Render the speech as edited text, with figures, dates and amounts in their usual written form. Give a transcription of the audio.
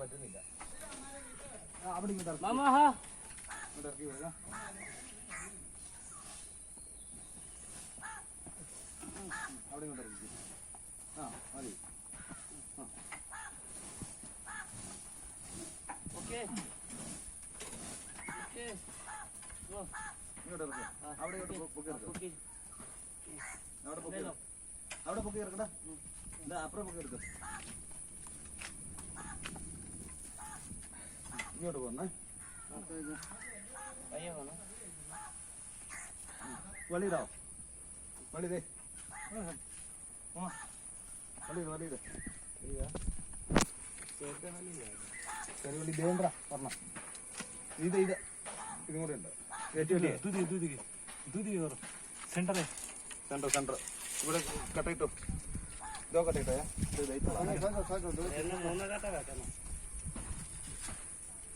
പറ്റുന്നില്ല. അവിടെ ഇങ്ങോട്ട് ഇറക്കി വിടുക. അവിടെ ഇങ്ങോട്ട് ഇറക്കി. ആ മതി. ഇങ്ങോട്ട് ഇറക്കുക. അവിടെ പൊക്കി ഇറക്കുക. അവിടെ പൊക്കി ഇറക്കടാ. എന്താ അപ്പുറം പൊക്കി എടുക്ക. ഇങ്ങോട്ട് പോന്നേ. വലിയതോ വലിയതേ വലിയത് ചെറിയ ദേന്ദ്ര പറഞ്ഞ ഇത് ഇതും കൂടെ ഉണ്ട്. സെന്റർ ഇവിടെ കട്ടയിട്ടോ ഇതോ കട്ടയിട്ടോ